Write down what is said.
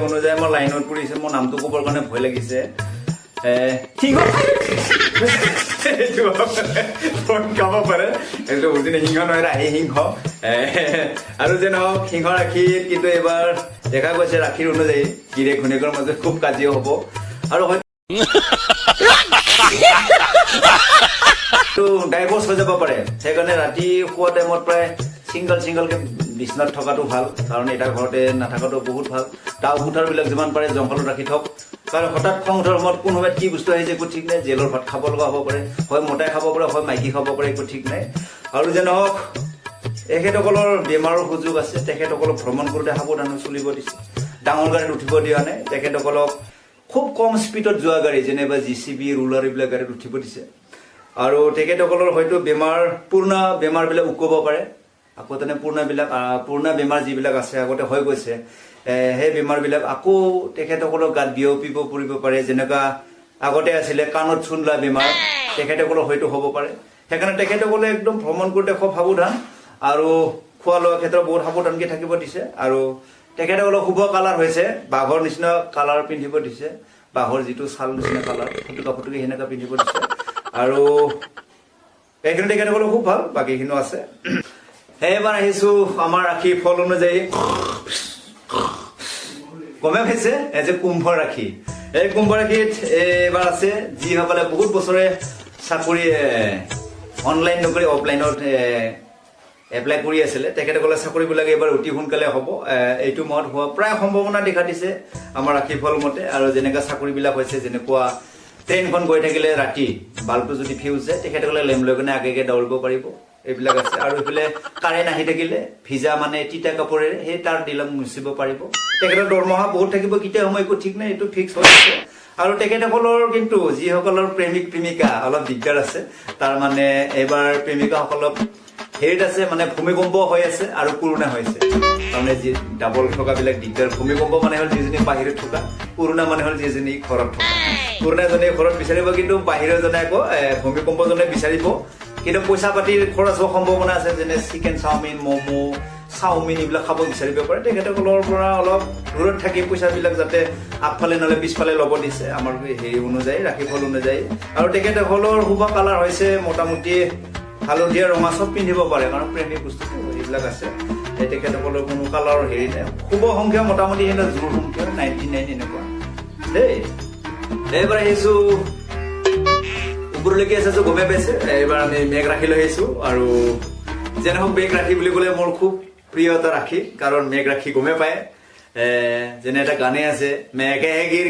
অনুযায়ী মই লাইনত পৰিছে, মোৰ নামটো ক'বৰ কাৰণে ভয় লাগিছে। সিংহ খাব পাৰে, এইটো বুজি নাই, সিংহ নহয়, ৰাহি সিংহ। আৰু যে নহওক সিংহ ৰাশিত কিন্তু এইবাৰ দেখা গৈছে ৰাশিৰ অনুযায়ী গিৰিয়েক ঘৈণীয়েকৰ মাজত খুব কাজিয়া হ'ব আৰু হয়তো ডাইভৰ্চ হৈ যাব পাৰে। সেইকাৰণে ৰাতি শোৱা টাইমত প্ৰায় ছিংগলকে বিচনাত থকাটো ভাল, কাৰণ এটা ঘৰতে নাথাকাটো বহুত ভাল। টাও কোঠাৰবিলাক যিমান পাৰে জংঘলত ৰাখি থওক, কাৰণ হঠাৎ খং উঠাৰ সময়ত কোন সময়ত কি বস্তু আহিছে একো ঠিক নাই। জেলৰ ভাত খাব লগা হ'ব পাৰে, হয় মতাই খাব পাৰে, হয় মাইকী খাব পাৰে, একো ঠিক নাই। আৰু যে নহওক এখেতসকলৰ বেমাৰৰ সুযোগ আছে, তেখেতসকলক ভ্ৰমণ কৰোঁতে সাৱধানে চলিব দিছে। ডাঙৰ গাড়ীত উঠিব দিয়া নাই, তেখেতসকলক খুব কম স্পীডত যোৱা গাড়ী যেনেবা JCB ৰুলাৰ এইবিলাক গাড়ীত উঠিব দিছে। আৰু তেখেতসকলৰ হয়তো পুৰণা বেমাৰবিলাক উকব পাৰে, আকৌ তেনে পুৰণা বেমাৰ যিবিলাক আছে আগতে হৈ গৈছে, সেই বেমাৰবিলাক আকৌ তেখেতসকলৰ গাত বিয়পিব পৰিব পাৰে। যেনেকুৱা আগতে আছিলে কাণত চূণ লোৱা বেমাৰ, তেখেতসকলৰ হয়তো হ'ব পাৰে। সেইকাৰণে তেখেতসকলে একদম ভ্ৰমণ কৰোঁতে খুব সাৱধান আৰু খোৱা লোৱাৰ ক্ষেত্ৰত বহুত সাৱধানকৈ থাকিব দিছে। আৰু তেখেতসকলৰ শুভ কালাৰ হৈছে বাঘৰ নিচিনা কালাৰ পিন্ধিব দিছে, বাঘৰ যিটো ছাল নিচিনা কালাৰ, ফুটুকি সেনেকুৱা পিন্ধিব দিছে। আৰু এইখিনি তেখেতসকলৰ খুব ভাল, বাকীখিনিও আছে। সেইবাৰ আহিছো আমাৰ ৰাশি ফল অনুযায়ী, গমে পাইছে এই যে কুম্ভ ৰাশি। এই কুম্ভ ৰাশিত এইবাৰ আছে যিসকলে বহুত বছৰে চাকৰি অনলাইন নকৰি অফলাইনত এপ্লাই কৰি আছিলে, তেখেতসকলে চাকৰিবিলাক এইবাৰ অতি সোনকালে হ'ব। এইটো মাহত হোৱা প্ৰায় সম্ভাৱনা দেখা দিছে আমাৰ ৰাশিফল মতে। আৰু যেনেকুৱা চাকৰিবিলাক হৈছে, যেনেকুৱা ট্ৰেইনখন গৈ থাকিলে ৰাতি বাল্বটো যদি ফিউজ যায়, তেখেতসকলে লেম্প লৈ কিনে আগে দৌৰিব পাৰিব, এইবিলাক আছে। আৰু এইফালে কাৰেণ্ট আহি থাকিলে ভিজা মানে তিতা কাপোৰেৰে সেই তাৰ দিলং মুচিব পাৰিব। তেখেতৰ দৰমহা বহুত থাকিব, কেতিয়া সময় একো ঠিক নাই, এইটো ফিক্স হৈ আছে। আৰু তেখেতসকলৰ কিন্তু যিসকলৰ প্ৰেমিকা অলপ দিগদাৰ আছে, তাৰ মানে এইবাৰ প্ৰেমিকাসকলক হেৰিত আছে, মানে ভূমিকম্প হৈ আছে আৰু কৰোণা হৈছে। তাৰমানে যি ডাবল থকাবিলাক দিগদাৰ। ভূমিকম্প মানে হ'ল যিজনী বাহিৰত থকা, কৰোণা মানে হ'ল যিজনী ঘৰত থকা। কৰোণাজনে ঘৰত বিচাৰিব, কিন্তু বাহিৰৰজনে আকৌ ভূমিকম্পজনে বিচাৰিব। কিন্তু পইচা পাতিৰ খৰচ হোৱাৰ সম্ভাৱনা আছে, যেনে চিকেন চাওমিন, ম'ম', চাওমিন এইবিলাক খাব বিচাৰিব পাৰে। তেখেতসকলৰ পৰা অলপ দূৰত থাকি পইচাবিলাক যাতে আগফালে নহ'লে পিছফালে ল'ব দিছে আমাৰ হেৰি অনুযায়ী, ৰাশিফল অনুযায়ী। আৰু তেখেতসকলৰ শুভ কালাৰ হৈছে মোটামুটি হালধীয়া, ৰঙা চব পিন্ধিব পাৰে, কাৰণ প্ৰেমিক বস্তুটো এইবিলাক আছে। তেখেতসকলৰ কোনো কালাৰৰ হেৰি নাই। শুভ সংখ্যা মোটামুটি জোৰ সংখ্যা 99 এনেকুৱা দেই। এইবাৰ আহিছো ওপৰলৈকে আছে, গমে পাইছে এইবাৰ আমি মেঘ ৰাশি লৈ আহিছো। আৰু যেনে হওক মেঘ ৰাশি বুলি ক'লে মোৰ খুব প্ৰিয় এটা ৰাশি, কাৰণ মেঘ ৰাশি গমে পায়। যেনে এটা গানেই আছে, মেঘে গিৰ